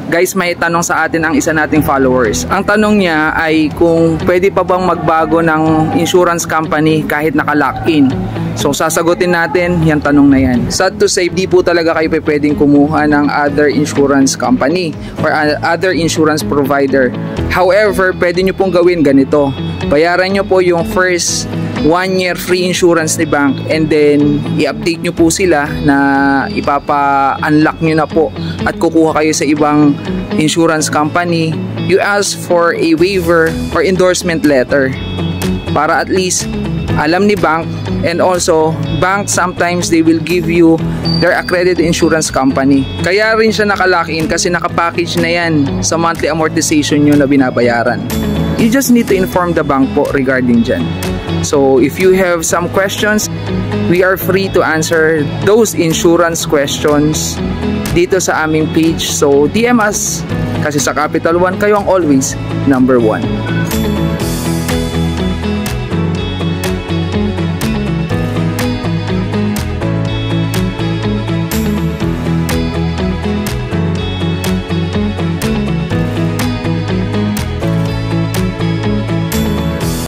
Guys, may tanong sa atin ang isa nating followers. Ang tanong niya ay kung pwede pa bang magbago ng insurance company kahit naka-lock in. So sasagutin natin yung tanong na yan. Sad to say, di po talaga kayo pwedeng kumuha ng other insurance company or other insurance provider. However, pwede nyo pong gawin ganito. Bayaran nyo po yung first 1 year free insurance ni bank, and then i-update nyo po sila na ipapa-unlock nyo na po at kukuha kayo sa ibang insurance company. You ask for a waiver or endorsement letter para at least alam ni bank, and also bank sometimes they will give you their accredited insurance company. Kaya rin siya naka-lock in kasi naka-package na yan sa monthly amortization nyo na binabayaran. You just need to inform the bank po regarding dyan. So if you have some questions, we are free to answer those insurance questions dito sa aming page. So DM us kasi sa Capital One kayo ang always number 1.